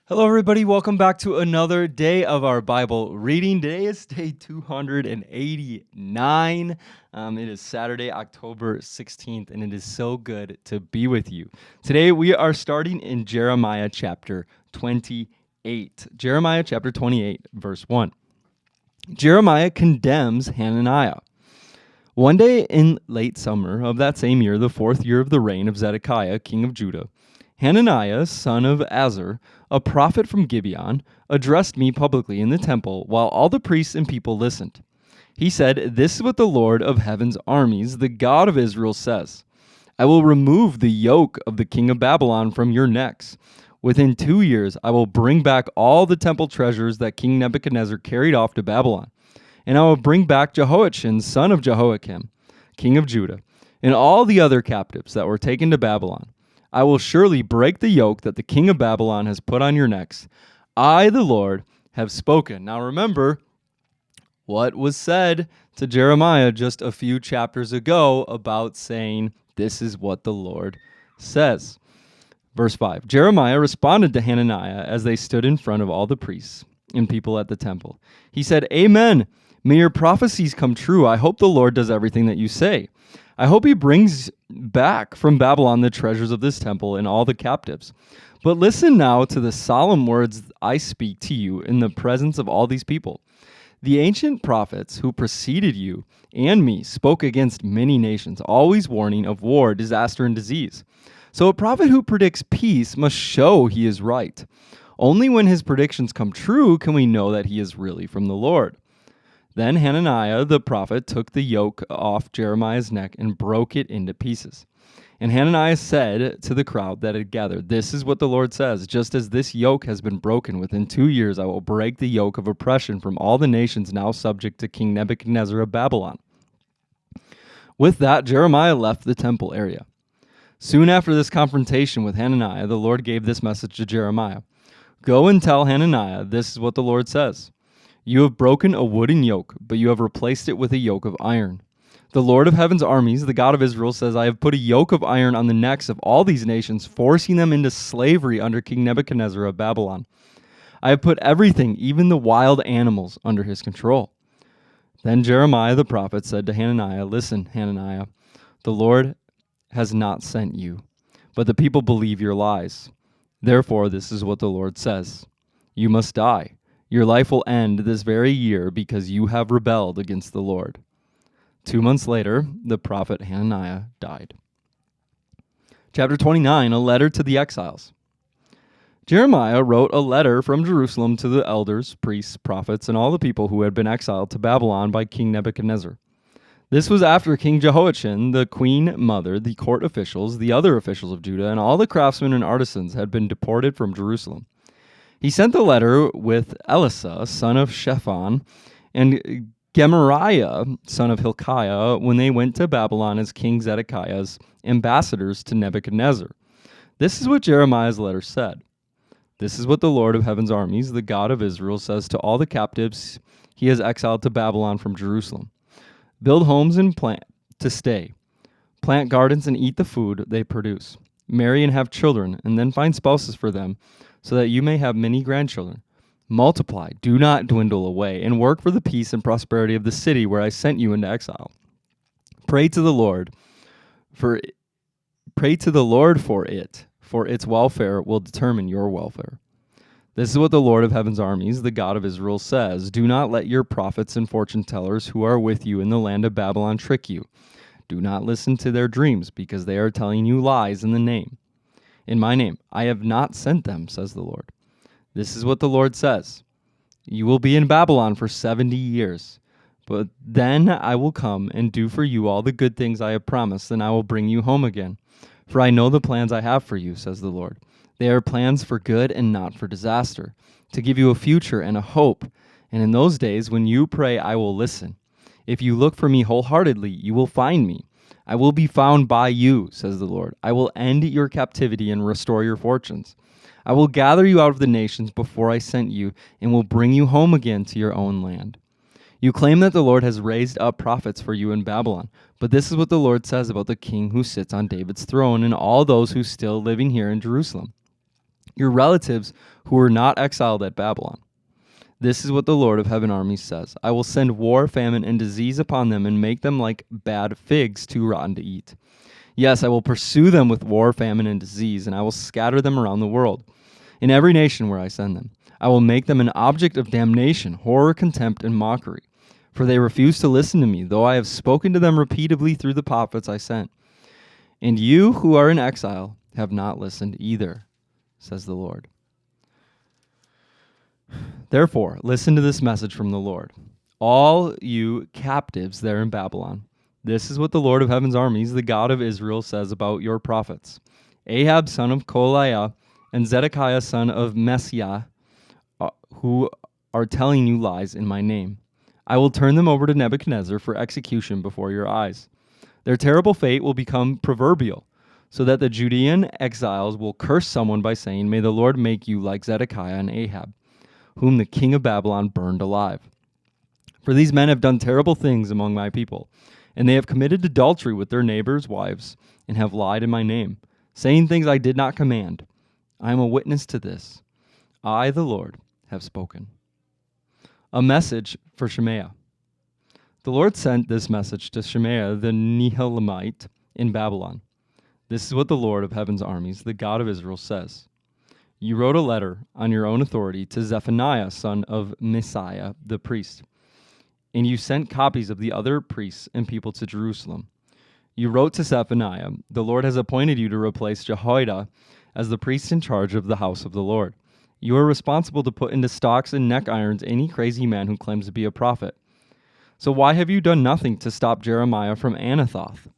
Hello, everybody. Welcome back to another day of our Bible reading. Today is day 289. It is Saturday, October 16th, and it is so good to be with you. Today, we are starting in Jeremiah chapter 28. Jeremiah chapter 28, verse 1. Jeremiah condemns Hananiah. One day in late summer of that same year, the fourth year of the reign of Zedekiah, king of Judah, Hananiah, son of Azur, a prophet from Gibeon, addressed me publicly in the temple while all the priests and people listened. He said, "This is what the Lord of heaven's armies, the God of Israel, says. I will remove the yoke of the king of Babylon from your necks. Within 2 years, I will bring back all the temple treasures that King Nebuchadnezzar carried off to Babylon. And I will bring back Jehoiachin, son of Jehoiakim, king of Judah, and all the other captives that were taken to Babylon. I will surely break the yoke that the king of Babylon has put on your necks. I, the Lord, have spoken." Now remember what was said to Jeremiah just a few chapters ago about saying, "This is what the Lord says." Verse 5, Jeremiah responded to Hananiah as they stood in front of all the priests and people at the temple. He said, "Amen. May your prophecies come true. I hope the Lord does everything that you say. I hope he brings back from Babylon the treasures of this temple and all the captives. But listen now to the solemn words I speak to you in the presence of all these people. The ancient prophets who preceded you and me spoke against many nations, always warning of war, disaster, and disease. So a prophet who predicts peace must show he is right. Only when his predictions come true can we know that he is really from the Lord." Then Hananiah the prophet took the yoke off Jeremiah's neck and broke it into pieces. And Hananiah said to the crowd that had gathered, "This is what the Lord says. Just as this yoke has been broken, within 2 years I will break the yoke of oppression from all the nations now subject to King Nebuchadnezzar of Babylon." With that, Jeremiah left the temple area. Soon after this confrontation with Hananiah, the Lord gave this message to Jeremiah. "Go and tell Hananiah, this is what the Lord says. You have broken a wooden yoke, but you have replaced it with a yoke of iron. The Lord of heaven's armies, the God of Israel, says, I have put a yoke of iron on the necks of all these nations, forcing them into slavery under King Nebuchadnezzar of Babylon. I have put everything, even the wild animals, under his control." Then Jeremiah the prophet said to Hananiah, "Listen, Hananiah, the Lord has not sent you, but the people believe your lies. Therefore, this is what the Lord says. You must die. Your life will end this very year because you have rebelled against the Lord." 2 months later, the prophet Hananiah died. Chapter 29, a letter to the exiles. Jeremiah wrote a letter from Jerusalem to the elders, priests, prophets, and all the people who had been exiled to Babylon by King Nebuchadnezzar. This was after King Jehoiachin, the queen mother, the court officials, the other officials of Judah, and all the craftsmen and artisans had been deported from Jerusalem. He sent the letter with Elisha, son of Shaphan, and Gemariah, son of Hilkiah, when they went to Babylon as King Zedekiah's ambassadors to Nebuchadnezzar. This is what Jeremiah's letter said. "This is what the Lord of heaven's armies, the God of Israel, says to all the captives he has exiled to Babylon from Jerusalem. Build homes and plant to stay. Plant gardens and eat the food they produce. Marry and have children, and then find spouses for them, so that you may have many grandchildren. Multiply, do not dwindle away, and work for the peace and prosperity of the city where I sent you into exile. Pray to the Lord for it, for its welfare will determine your welfare. This is what the Lord of heaven's armies, the God of Israel, says. Do not let your prophets and fortune tellers who are with you in the land of Babylon trick you. Do not listen to their dreams, because they are telling you lies in my name. I have not sent them, says the Lord. This is what the Lord says. You will be in Babylon for 70 years. But then I will come and do for you all the good things I have promised, and I will bring you home again. For I know the plans I have for you, says the Lord. They are plans for good and not for disaster, to give you a future and a hope. And in those days, when you pray, I will listen. If you look for me wholeheartedly, you will find me. I will be found by you, says the Lord. I will end your captivity and restore your fortunes. I will gather you out of the nations before I sent you, and will bring you home again to your own land. You claim that the Lord has raised up prophets for you in Babylon, but this is what the Lord says about the king who sits on David's throne and all those who still living here in Jerusalem. your relatives who were not exiled at Babylon. This is what the Lord of heaven armies says. I will send war, famine, and disease upon them and make them like bad figs too rotten to eat. Yes, I will pursue them with war, famine, and disease, and I will scatter them around the world, in every nation where I send them. I will make them an object of damnation, horror, contempt, and mockery, for they refuse to listen to me, though I have spoken to them repeatedly through the prophets I sent. And you who are in exile have not listened either, says the Lord. Therefore, listen to this message from the Lord. All you captives there in Babylon, this is what the Lord of heaven's armies, the God of Israel, says about your prophets. Ahab, son of Kolaiah, and Zedekiah, son of Messiah, who are telling you lies in my name. I will turn them over to Nebuchadnezzar for execution before your eyes. Their terrible fate will become proverbial, so that the Judean exiles will curse someone by saying, May the Lord make you like Zedekiah and Ahab, whom the king of Babylon burned alive. For these men have done terrible things among my people, and they have committed adultery with their neighbors' wives, and have lied in my name, saying things I did not command. I am a witness to this. I, the Lord, have spoken. A message for Shemaya. The Lord sent this message to Shemaya the Nehelamite in Babylon. This is what the Lord of heaven's armies, the God of Israel, says. You wrote a letter on your own authority to Zephaniah, son of Messiah, the priest, and you sent copies of the other priests and people to Jerusalem. You wrote to Zephaniah, the Lord has appointed you to replace Jehoiada as the priest in charge of the house of the Lord. You are responsible to put into stocks and neck irons any crazy man who claims to be a prophet. So why have you done nothing to stop Jeremiah from Anathoth,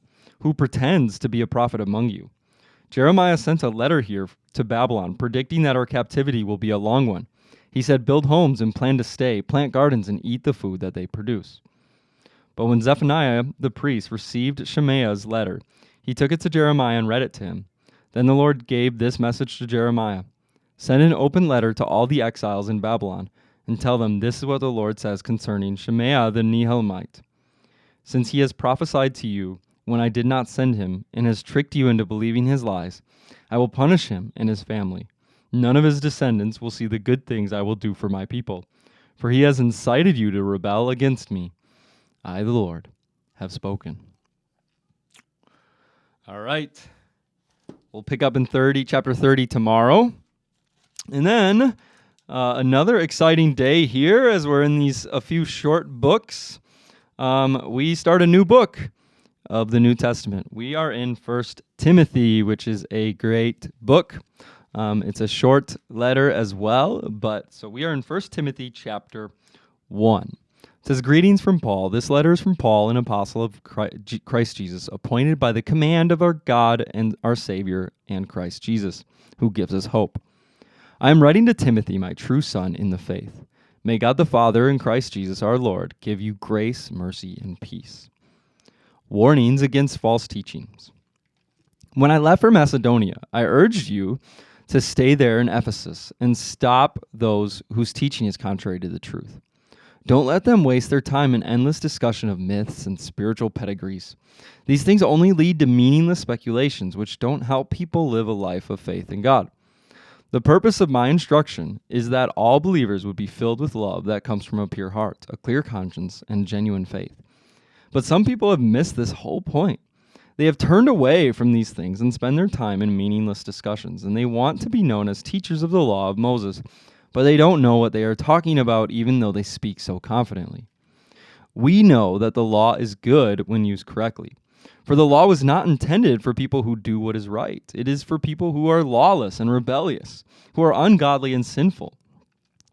who pretends to be a prophet among you? Jeremiah sent a letter here to Babylon, predicting that our captivity will be a long one. He said, build homes and plan to stay, plant gardens and eat the food that they produce. But when Zephaniah the priest received Shemaya's letter, he took it to Jeremiah and read it to him. Then the Lord gave this message to Jeremiah. Send an open letter to all the exiles in Babylon, and tell them this is what the Lord says concerning Shemaya the Nehelamite. Since he has prophesied to you when I did not send him, and has tricked you into believing his lies, I will punish him and his family. None of his descendants will see the good things I will do for my people, for he has incited you to rebel against me. I, the Lord, have spoken. All right. We'll pick up in chapter 30 tomorrow. And then another exciting day here as we're in a few short books. We start a new book of the New Testament. We are in 1 Timothy, which is a great book. It's a short letter as well, so we are in 1 Timothy chapter 1. It says, Greetings from Paul. This letter is from Paul, an apostle of Christ Jesus, appointed by the command of our God and our Savior and Christ Jesus, who gives us hope. I am writing to Timothy, my true son in the faith. May God the Father and Christ Jesus our Lord give you grace, mercy, and peace. Warnings against false teachings. When I left for Macedonia, I urged you to stay there in Ephesus and stop those whose teaching is contrary to the truth. Don't let them waste their time in endless discussion of myths and spiritual pedigrees. These things only lead to meaningless speculations which don't help people live a life of faith in God. The purpose of my instruction is that all believers would be filled with love that comes from a pure heart, a clear conscience, and genuine faith. But some people have missed this whole point. They have turned away from these things and spend their time in meaningless discussions, and they want to be known as teachers of the law of Moses, but they don't know what they are talking about even though they speak so confidently. We know that the law is good when used correctly. For the law was not intended for people who do what is right. It is for people who are lawless and rebellious, who are ungodly and sinful,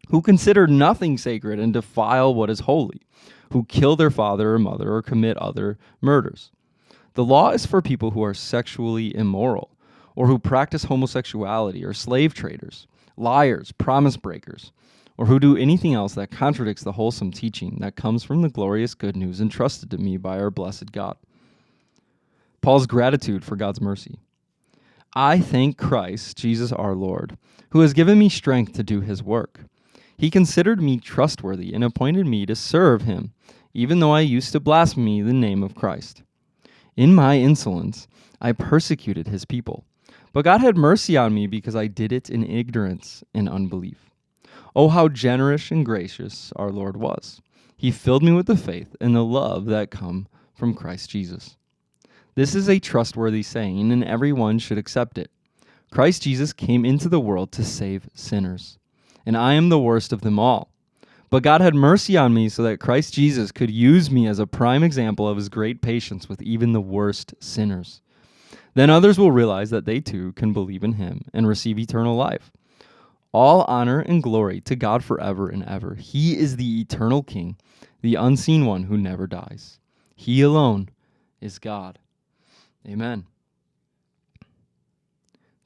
who consider nothing sacred and defile what is holy, who kill their father or mother or commit other murders. The law is for people who are sexually immoral, or who practice homosexuality, or slave traders, liars, promise breakers, or who do anything else that contradicts the wholesome teaching that comes from the glorious good news entrusted to me by our blessed God. Paul's gratitude for God's mercy. I thank Christ, Jesus our Lord, who has given me strength to do his work. He considered me trustworthy and appointed me to serve him, even though I used to blaspheme the name of Christ. In my insolence, I persecuted his people, But God had mercy on me because I did it in ignorance and unbelief. Oh, how generous and gracious our Lord was. He filled me with the faith and the love that come from Christ Jesus. This is a trustworthy saying, and everyone should accept it. Christ Jesus came into the world to save sinners, and I am the worst of them all. But God had mercy on me so that Christ Jesus could use me as a prime example of his great patience with even the worst sinners. Then others will realize that they too can believe in him and receive eternal life. All honor and glory to God forever and ever. He is the eternal King, the unseen one who never dies. He alone is God. Amen.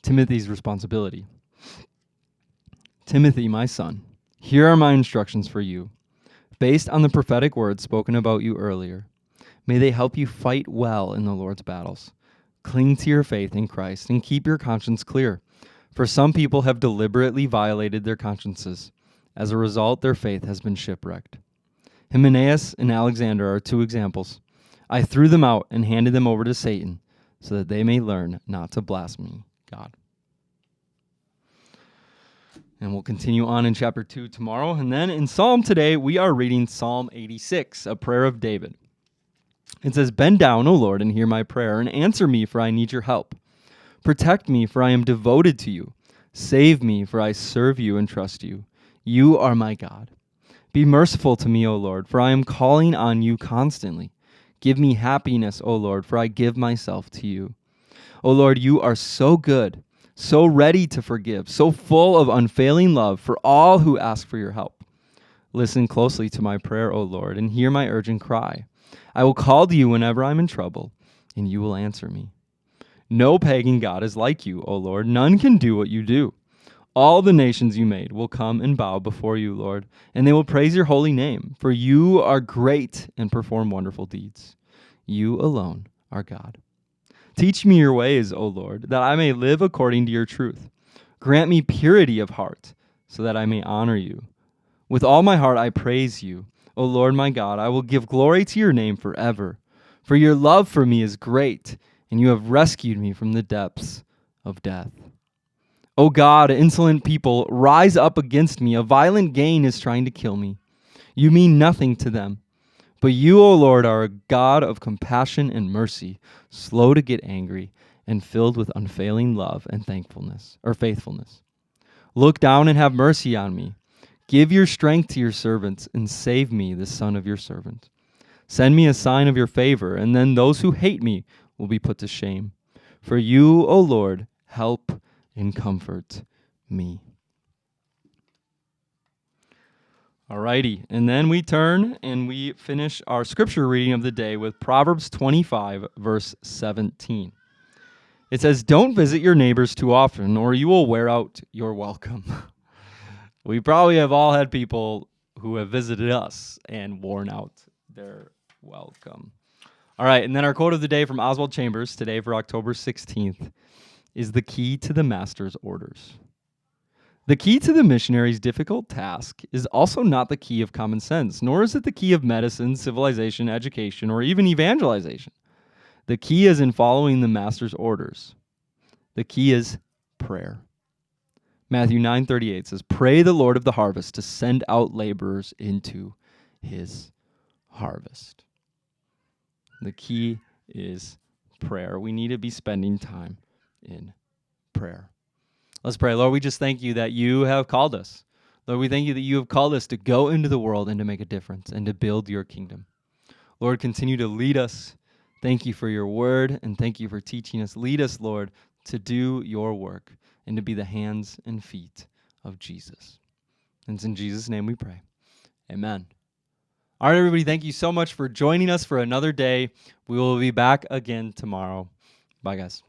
Timothy's responsibility. Timothy, my son, here are my instructions for you. Based on the prophetic words spoken about you earlier, may they help you fight well in the Lord's battles. Cling to your faith in Christ and keep your conscience clear. For some people have deliberately violated their consciences. As a result, their faith has been shipwrecked. Hananiah and Alexander are two examples. I threw them out and handed them over to Satan so that they may learn not to blaspheme God. And we'll continue on in chapter 2 tomorrow. And then in Psalm today, we are reading Psalm 86, a prayer of David. It says, "Bend down, O Lord, and hear my prayer, and answer me, for I need your help. Protect me, for I am devoted to you. Save me, for I serve you and trust you. You are my God. Be merciful to me, O Lord, for I am calling on you constantly. Give me happiness, O Lord, for I give myself to you. O Lord, you are so good, so ready to forgive, so full of unfailing love for all who ask for your help. Listen closely to my prayer, O Lord, and hear my urgent cry. I will call to you whenever I'm in trouble, and you will answer me. No pagan god is like you, O Lord. None can do what you do. All the nations you made will come and bow before you, Lord, and they will praise your holy name, for you are great and perform wonderful deeds. You alone are God. Teach me your ways, O Lord, that I may live according to your truth. Grant me purity of heart, so that I may honor you. With all my heart I praise you, O Lord my God. I will give glory to your name forever, for your love for me is great, and you have rescued me from the depths of death. O God, insolent people, rise up against me. A violent gang is trying to kill me. You mean nothing to them. But you, O Lord, are a God of compassion and mercy, slow to get angry, and filled with unfailing love and faithfulness. Look down and have mercy on me. Give your strength to your servants, and save me, the son of your servant. Send me a sign of your favor, and then those who hate me will be put to shame. For you, O Lord, help and comfort me." Alrighty, and then we turn and we finish our scripture reading of the day with Proverbs 25, verse 17. It says, "Don't visit your neighbors too often, or you will wear out your welcome." We probably have all had people who have visited us and worn out their welcome. All right, and then our quote of the day from Oswald Chambers today for October 16th is the key to the master's orders. The key to the missionary's difficult task is also not the key of common sense, nor is it the key of medicine, civilization, education, or even evangelization. The key is in following the master's orders. The key is prayer. Matthew 9:38 says, "Pray the Lord of the harvest to send out laborers into his harvest." The key is prayer. We need to be spending time in prayer. Let's pray. Lord, we just thank you that you have called us. Lord, we thank you that you have called us to go into the world and to make a difference and to build your kingdom. Lord, continue to lead us. Thank you for your word, and thank you for teaching us. Lead us, Lord, to do your work and to be the hands and feet of Jesus. And it's in Jesus' name we pray. Amen. All right, everybody, thank you so much for joining us for another day. We will be back again tomorrow. Bye, guys.